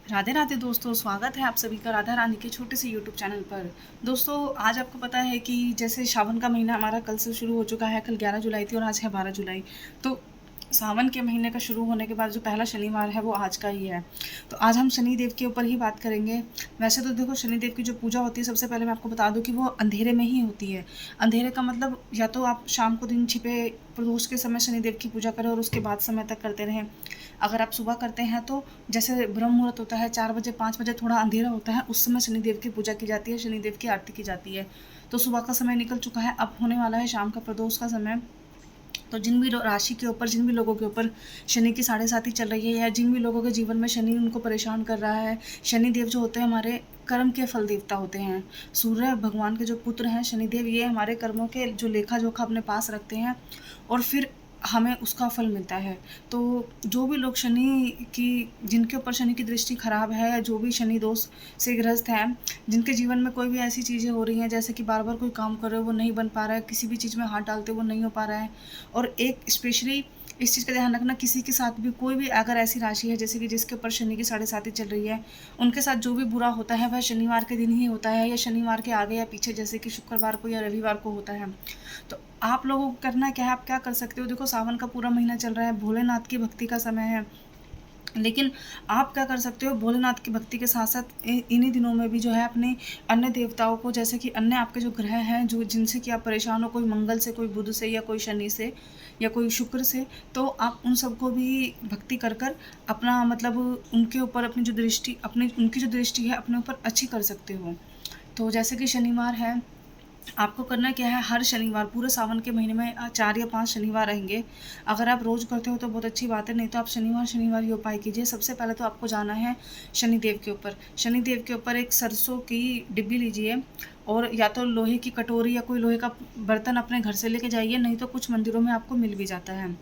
राधे राधे दोस्तों, स्वागत है आप सभी का राधा रानी के छोटे से यूट्यूब चैनल पर। दोस्तों, आज आपको पता है कि जैसे सावन का महीना हमारा कल से शुरू हो चुका है। कल 11 जुलाई थी और आज है 12 जुलाई। तो सावन के महीने का शुरू होने के बाद जो पहला शनिवार है वो आज का ही है। तो आज हम शनिदेव के ऊपर ही बात करेंगे। वैसे तो देखो, शनिदेव की जो पूजा होती है, सबसे पहले मैं आपको बता दूं कि वो अंधेरे में ही होती है। अंधेरे का मतलब या तो आप शाम को दिन छिपे प्रदोष के समय शनिदेव की पूजा करें और उसके बाद समय तक करते रहें। अगर आप सुबह करते हैं तो जैसे ब्रह्म मुहूर्त होता है 4 बजे 5 बजे, थोड़ा अंधेरा होता है, उस समय शनिदेव की पूजा की जाती है, शनिदेव की आरती की जाती है। तो सुबह का समय निकल चुका है, अब होने वाला है शाम का प्रदोष का समय। तो जिन भी राशि के ऊपर, जिन भी लोगों के ऊपर शनि की साढ़े साती चल रही है, या जिन भी लोगों के जीवन में शनि उनको परेशान कर रहा है, शनिदेव जो होते हैं हमारे कर्म के फल देवता होते हैं। सूर्य भगवान के जो पुत्र हैं शनिदेव, ये हमारे कर्मों के जो लेखा जोखा अपने पास रखते हैं और फिर हमें उसका फल मिलता है। तो जो भी लोग शनि की, जिनके ऊपर शनि की दृष्टि खराब है, या जो भी शनि दोष से ग्रस्त हैं, जिनके जीवन में कोई भी ऐसी चीज़ें हो रही हैं जैसे कि बार बार कोई काम कर रहे हो वो नहीं बन पा रहा है, किसी भी चीज़ में हाथ डालते हो वो नहीं हो पा रहा है, और एक स्पेशली इस चीज़ का ध्यान रखना, किसी के साथ भी कोई भी अगर ऐसी राशि है जैसे कि जिसके ऊपर शनि की साढ़े साती चल रही है, उनके साथ जो भी बुरा होता है वह शनिवार के दिन ही होता है, या शनिवार के आगे या पीछे, जैसे कि शुक्रवार को या रविवार को होता है। तो आप लोगों को करना क्या है, आप क्या कर सकते हो। देखो, सावन का पूरा महीना चल रहा है, भोलेनाथ की भक्ति का समय है, लेकिन आप क्या कर सकते हो, भोलेनाथ की भक्ति के साथ साथ इन्हीं दिनों में भी जो है अपने अन्य देवताओं को, जैसे कि अन्य आपके जो ग्रह हैं जो जिनसे कि आप परेशान हो, कोई मंगल से, कोई बुध से, या कोई शनि से, या कोई शुक्र से, तो आप उन सबको भी भक्ति कर कर अपना मतलब उनके ऊपर अपनी जो दृष्टि, अपनी उनकी जो दृष्टि है अपने ऊपर अच्छी कर सकते हो। तो जैसे कि शनिवार है, आपको करना क्या है, हर शनिवार पूरे सावन के महीने में 4 या 5 शनिवार रहेंगे। अगर आप रोज़ करते हो तो बहुत अच्छी बात है, नहीं तो आप शनिवार शनिवार ये उपाय कीजिए। सबसे पहले तो आपको जाना है शनिदेव के ऊपर। शनिदेव के ऊपर एक सरसों की डिब्बी लीजिए, और या तो लोहे की कटोरी या कोई लोहे का बर्तन अपने घर से लेके जाइए, नहीं तो कुछ मंदिरों में आपको मिल भी जाता है।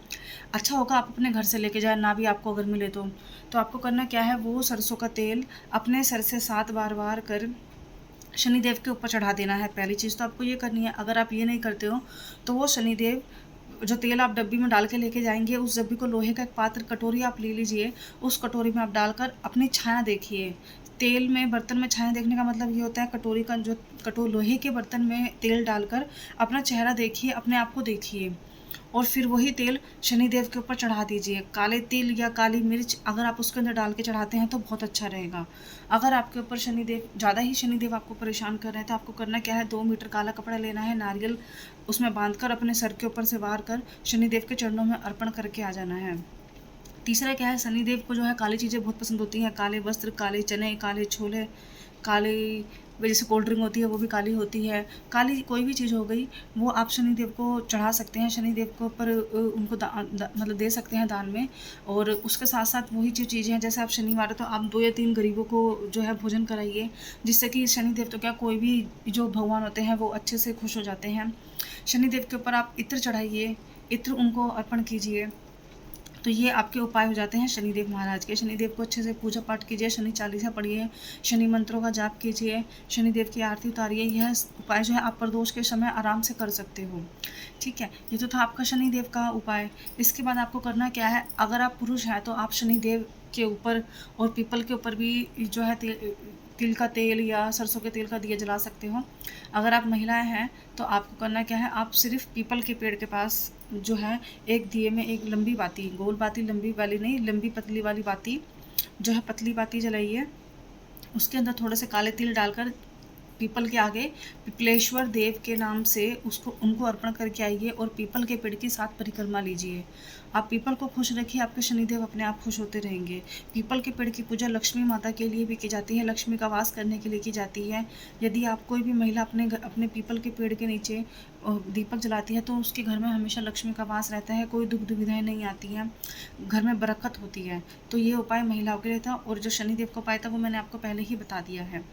अच्छा होगा आप अपने घर से लेके जाए, ना भी आपको अगर मिले तो आपको करना क्या है, वो सरसों का तेल अपने सर से 7 बार कर शनिदेव के ऊपर चढ़ा देना है। पहली चीज़ तो आपको ये करनी है। अगर आप ये नहीं करते हो तो वो शनिदेव, जो तेल आप डब्बी में डाल के लेके जाएंगे, उस डब्बी को, लोहे का एक पात्र, कटोरी आप ले लीजिए, उस कटोरी में आप डालकर अपनी छाया देखिए। तेल में, बर्तन में छाया देखने का मतलब ये होता है, कटोरी का जो लोहे के बर्तन में तेल डालकर अपना चेहरा देखिए, अपने आप को देखिए, और फिर वही तेल शनिदेव के ऊपर चढ़ा दीजिए। काले तिल या काली मिर्च अगर आप उसके अंदर डाल के चढ़ाते हैं तो बहुत अच्छा रहेगा। अगर आपके ऊपर शनिदेव, ज़्यादा ही शनिदेव आपको परेशान कर रहे हैं, तो आपको करना क्या है, 2 मीटर काला कपड़ा लेना है, नारियल उसमें बांधकर अपने सर के ऊपर से वार कर शनिदेव के चरणों में अर्पण करके आ जाना है। तीसरा क्या है, शनिदेव को जो है काली चीज़ें बहुत पसंद होती हैं, काले वस्त्र, काले चने, काले छोले, काले, जैसे कोल्ड ड्रिंक होती है वो भी काली होती है। काली कोई भी चीज़ हो गई, वो आप शनिदेव को चढ़ा सकते हैं, शनिदेव के ऊपर उनको मतलब दे सकते हैं दान में। और उसके साथ साथ वही जो चीज़ें हैं, जैसे आप शनिवार है तो आप 2 या 3 गरीबों को जो है भोजन कराइए, जिससे कि शनिदेव तो क्या, कोई भी जो भगवान होते हैं वो अच्छे से खुश हो जाते हैं। शनिदेव के ऊपर आप इत्र चढ़ाइए, इत्र उनको अर्पण कीजिए। तो ये आपके उपाय हो जाते हैं शनिदेव महाराज के। शनिदेव को अच्छे से पूजा पाठ कीजिए, शनि चालीसा पढ़िए, शनि मंत्रों का जाप कीजिए, शनिदेव की आरती उतारिए। यह उपाय जो है आप प्रदोष के समय आराम से कर सकते हो। ठीक है, ये तो था आपका शनिदेव का उपाय। इसके बाद आपको करना क्या है, अगर आप पुरुष हैं तो आप शनिदेव के ऊपर और पीपल के ऊपर भी जो है तिल का तेल या सरसों के तेल का दिया जला सकते हो। अगर आप महिलाएं हैं तो आपको करना क्या है, आप सिर्फ पीपल के पेड़ के पास जो है एक दिए में एक लंबी बाती, गोल बाती, लंबी वाली नहीं, लंबी पतली वाली बाती जो है, पतली बाती जलाइए। उसके अंदर थोड़े से काले तिल डालकर पीपल के आगे पिपलेश्वर देव के नाम से उसको, उनको अर्पण करके आइए, और पीपल के पेड़ की 7 परिक्रमा लीजिए। आप पीपल को खुश रखिए, आपके शनिदेव अपने आप खुश होते रहेंगे। पीपल के पेड़ की पूजा लक्ष्मी माता के लिए भी की जाती है, लक्ष्मी का वास करने के लिए की जाती है। यदि आप, कोई भी महिला अपने पीपल के पेड़ के नीचे दीपक जलाती है तो उसके घर में हमेशा लक्ष्मी का वास रहता है, कोई दुख दुविधाएं नहीं आती हैं, घर में बरकत होती है। तो ये उपाय महिलाओं के लिए था, और जो शनिदेव का उपाय था वो मैंने आपको पहले ही बता दिया है।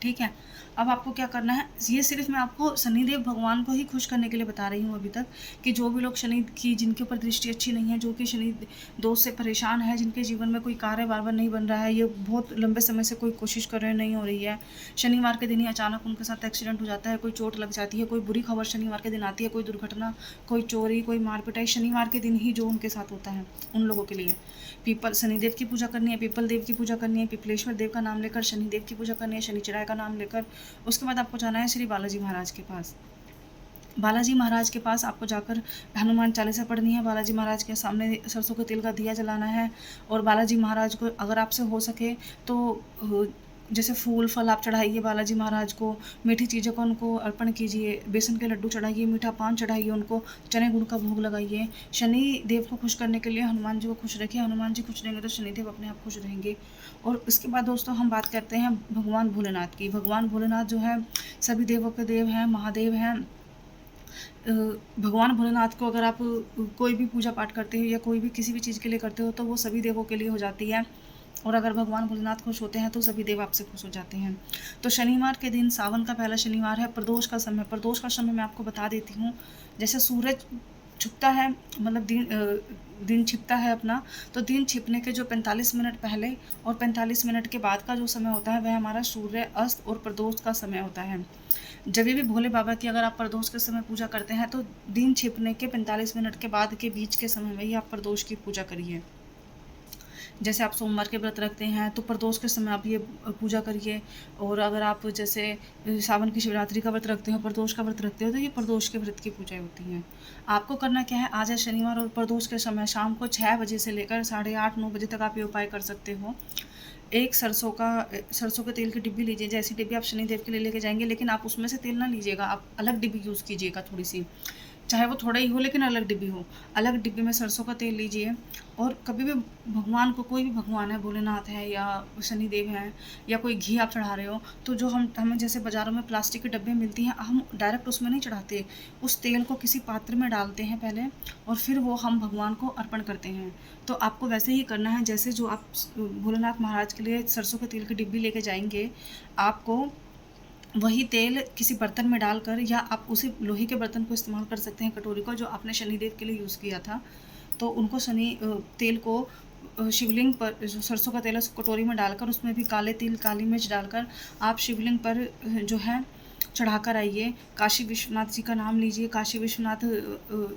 ठीक है। अब आपको क्या करना है, ये सिर्फ़ मैं आपको शनिदेव भगवान को ही खुश करने के लिए बता रही हूँ अभी तक, कि जो भी लोग शनि की जिनके ऊपर दृष्टि अच्छी नहीं है, जो कि शनि दोष से परेशान है, जिनके जीवन में कोई कार्य बार-बार नहीं बन रहा है, ये बहुत लंबे समय से कोई कोशिश कर रहे हैं, नहीं हो रही है। शनिवार के दिन ही अचानक उनके साथ एक्सीडेंट हो जाता है, कोई चोट लग जाती है, कोई बुरी खबर शनिवार के दिन आती है, कोई दुर्घटना, कोई चोरी, कोई मार-पिटाई शनिवार के दिन ही जो उनके साथ होता है, उन लोगों के लिए। पीपल शनिदेव की पूजा करनी है, पीपल देव की पूजा करनी है, पिपलेश्वर देव का नाम लेकर शनिदेव की पूजा करनी है, शनिचराय का नाम लेकर। उसके बाद आपको जाना है श्री बालाजी महाराज के पास। बालाजी महाराज के पास आपको जाकर हनुमान चालीसा पढ़नी है, बालाजी महाराज के सामने सरसों के तेल का दिया जलाना है, और बालाजी महाराज को अगर आपसे हो सके तो जैसे फूल फल आप चढ़ाइए बालाजी महाराज को, मीठी चीज़ों का उनको अर्पण कीजिए, बेसन के लड्डू चढ़ाइए, मीठा पान चढ़ाइए उनको, चने गुड़ का भोग लगाइए। शनि देव को खुश करने के लिए हनुमान जी को खुश रखिए, हनुमान जी खुश रहेंगे तो शनिदेव अपने आप खुश रहेंगे। और उसके बाद दोस्तों हम बात करते हैं भगवान भोलेनाथ की। भगवान भोलेनाथ जो है सभी देवों के देव हैं, महादेव हैं। भगवान भोलेनाथ को अगर आप कोई भी पूजा पाठ करते हो या कोई भी किसी भी चीज़ के लिए करते हो तो वो सभी देवों के लिए हो जाती है, और अगर भगवान भोलेनाथ खुश होते हैं तो सभी देव आपसे खुश हो जाते हैं। तो शनिवार के दिन सावन का पहला शनिवार है, प्रदोष का समय। प्रदोष का समय मैं आपको बता देती हूँ। जैसे सूरज छुपता है, मतलब दिन छिपता है अपना, तो दिन छिपने के जो 45 मिनट पहले और 45 मिनट के बाद का जो समय होता है वह हमारा सूर्य अस्त और प्रदोष का समय होता है। जब भी भोले बाबा की अगर आप प्रदोष के समय पूजा करते हैं तो दिन छिपने के 45 मिनट के बाद के बीच के समय में ही आप प्रदोष की पूजा करिए। जैसे आप सोमवार के व्रत रखते हैं तो प्रदोष के समय आप ये पूजा करिए, और अगर आप जैसे सावन की शिवरात्रि का व्रत रखते हो, प्रदोष का व्रत रखते हो, तो ये प्रदोष के व्रत की पूजा होती है। आपको करना क्या है, आज है शनिवार और प्रदोष के समय शाम को 6 बजे से लेकर 8:30-9 बजे तक आप ये उपाय कर सकते हो। एक सरसों के तेल की डिब्बी लीजिए, जैसी डिब्बी आप शनिदेव के लिए लेके जाएंगे, लेकिन आप उसमें से तेल ना लीजिएगा, आप अलग डिब्बी यूज़ कीजिएगा थोड़ी सी, चाहे वो थोड़ा ही हो लेकिन अलग डिब्बी हो। अलग डिब्बी में सरसों का तेल लीजिए, और कभी भी भगवान को, कोई भी भगवान है, भोलेनाथ है या शनिदेव हैं या कोई घी आप चढ़ा रहे हो, तो जो हमें जैसे बाज़ारों में प्लास्टिक की डब्बे मिलती हैं, हम डायरेक्ट उसमें नहीं चढ़ाते, उस तेल को किसी पात्र में डालते हैं पहले, और फिर वो हम भगवान को अर्पण करते हैं। तो आपको वैसे ही करना है, जैसे जो आप भोलेनाथ महाराज के लिए सरसों के तेल की डिब्बी लेके जाएंगे, आपको वही तेल किसी बर्तन में डालकर, या आप उसी लोहे के बर्तन को इस्तेमाल कर सकते हैं, कटोरी को, जो आपने शनिदेव के लिए यूज़ किया था, तो उनको तेल को शिवलिंग पर, जो सरसों का तेल है, उस कटोरी में डालकर, उसमें भी काले तिल, काली मिर्च डालकर आप शिवलिंग पर जो है चढ़ा कर आइए। काशी विश्वनाथ जी का नाम लीजिए, काशी विश्वनाथ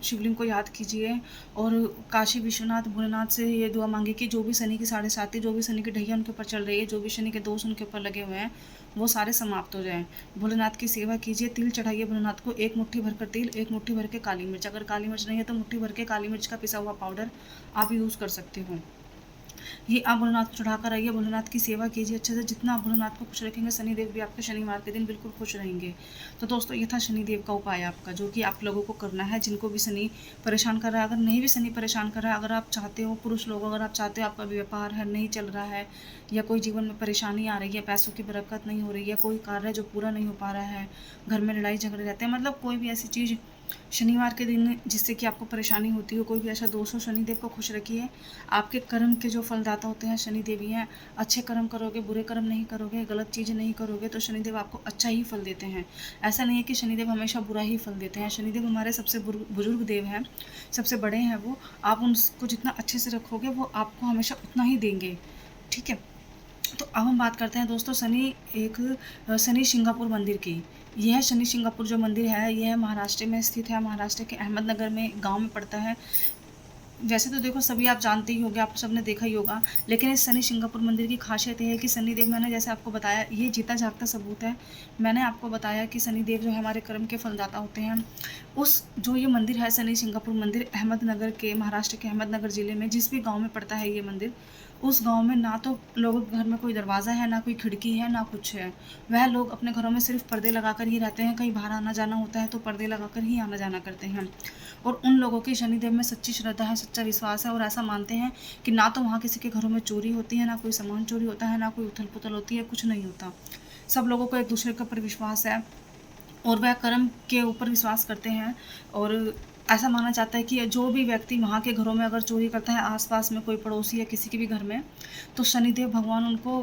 शिवलिंग को याद कीजिए, और काशी विश्वनाथ भोलेनाथ से ये दुआ मांगिए कि जो भी शनि की 7.5, जो भी शनि की ढैया उनके ऊपर चल रही है, जो भी शनि के दोष उनके ऊपर लगे हुए हैं, वो सारे समाप्त हो जाएं। भोलेनाथ की सेवा कीजिए, तिल चढ़ाइए भोलेनाथ को, 1 मुट्ठी भरकर तिल, 1 मुट्ठी भर के काली मिर्च, अगर काली मिर्च नहीं है तो मुट्ठी भर के काली मिर्च का पिसा हुआ पाउडर आप यूज़ कर सकते हो। ये आप भोलेनाथ को चढ़ा कर आइए, भोलेनाथ की सेवा कीजिए अच्छे से। जितना आप भोलेनाथ को खुश रखेंगे, शनिदेव भी आपके शनिवार के दिन बिल्कुल खुश रहेंगे। तो दोस्तों, ये था शनिदेव का उपाय आपका, जो कि आप लोगों को करना है, जिनको भी शनि परेशान कर रहा है। अगर नहीं भी शनि परेशान कर रहा है, अगर आप चाहते हो, पुरुष लोग अगर आप चाहते हो, आपका व्यापार है नहीं चल रहा है, या कोई जीवन में परेशानी आ रही है, पैसों की बरकत नहीं हो रही है, कोई कार्य जो पूरा नहीं हो पा रहा है, घर में लड़ाई झगड़े रहते हैं, मतलब कोई भी ऐसी चीज़ शनिवार के दिन जिससे कि आपको परेशानी होती हो, कोई भी ऐसा दोष हो, शनिदेव को खुश रखिए। आपके कर्म के जो फलदाता होते हैं शनिदेव ही हैं। अच्छे कर्म करोगे, बुरे कर्म नहीं करोगे, गलत चीज़ें नहीं करोगे, तो शनिदेव आपको अच्छा ही फल देते हैं। ऐसा नहीं है कि शनिदेव हमेशा बुरा ही फल देते हैं। शनिदेव हमारे सबसे बुजुर्ग देव हैं, सबसे बड़े हैं वो। आप उनको जितना अच्छे से रखोगे, वो आपको हमेशा उतना ही देंगे। ठीक है। तो अब हम बात करते हैं दोस्तों शनि सिंगापुर मंदिर की। यह शनि सिंगापुर जो मंदिर है, यह महाराष्ट्र में स्थित है। महाराष्ट्र के अहमदनगर में गांव में पड़ता है। वैसे तो देखो सभी आप जानते ही होंगे, आप सबने देखा ही होगा, लेकिन इस शनि सिंगापुर मंदिर की खासियत ये है कि शनिदेव, मैंने जैसे आपको बताया, ये जीता जागता सबूत है। मैंने आपको बताया कि शनिदेव जो है हमारे कर्म के फलदाता होते हैं। जो ये मंदिर है शनि सिंगापुर मंदिर, अहमदनगर के, महाराष्ट्र के अहमदनगर ज़िले में जिस भी गाँव में पड़ता है ये मंदिर, उस गांव में ना तो लोगों के घर में कोई दरवाज़ा है, ना कोई खिड़की है, ना कुछ है। वह लोग अपने घरों में सिर्फ पर्दे लगाकर ही रहते हैं। कहीं बाहर आना जाना होता है तो पर्दे लगाकर ही आना जाना करते हैं। और उन लोगों की शनिदेव में सच्ची श्रद्धा है, सच्चा विश्वास है, और ऐसा मानते हैं कि ना तो वहाँ किसी के घरों में चोरी होती है, ना कोई सामान चोरी होता है, ना कोई उथल पुथल होती है, कुछ नहीं होता। सब लोगों को एक दूसरे के ऊपर विश्वास है, और वह कर्म के ऊपर विश्वास करते हैं। और ऐसा माना जाता है कि जो भी व्यक्ति वहाँ के घरों में अगर चोरी करता है, आसपास में कोई पड़ोसी या किसी के भी घर में, तो शनिदेव भगवान उनको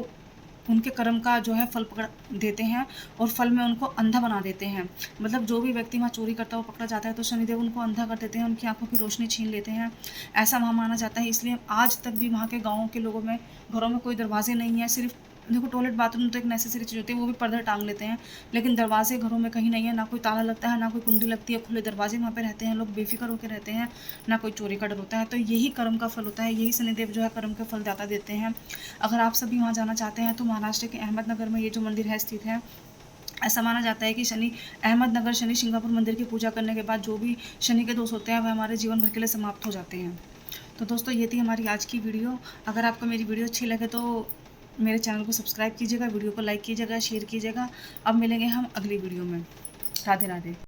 उनके कर्म का जो है फल पकड़ देते हैं और फल में उनको अंधा बना देते हैं। मतलब जो भी व्यक्ति वहाँ चोरी करता हुआ पकड़ा जाता है तो शनिदेव उनको अंधा कर देते हैं, उनकी आंखों की रोशनी छीन लेते हैं, ऐसा वहाँ माना जाता है। इसलिए आज तक भी वहाँ के गाँव के लोगों में घरों में कोई दरवाजे नहीं है, सिर्फ देखो टॉयलेट बाथरूम तो एक नेसेसरी चीज़ होती है, वो भी पर्दा टांग लेते हैं, लेकिन दरवाजे घरों में कहीं नहीं है, ना कोई ताला लगता है, ना कोई कुंडी लगती है, खुले दरवाजे वहाँ पे रहते हैं, लोग बेफिक्र होकर रहते हैं, ना कोई चोरी का डर होता है। तो यही कर्म का फल होता है, यही शनिदेव जो है कर्म के फल दाता देते हैं। अगर आप सभी वहाँ जाना चाहते हैं तो महाराष्ट्र के अहमदनगर में ये जो मंदिर है स्थित है। ऐसा माना जाता है कि शनि अहमदनगर शनि सिंगापुर मंदिर की पूजा करने के बाद जो भी शनि के दोष होते हैं वह हमारे जीवन भर के लिए समाप्त हो जाते हैं। तो दोस्तों ये थी हमारी आज की वीडियो। अगर आपको मेरी वीडियो अच्छी लगे तो मेरे चैनल को सब्सक्राइब कीजिएगा, वीडियो को लाइक कीजिएगा, शेयर कीजिएगा। अब मिलेंगे हम अगली वीडियो में। राधे राधे।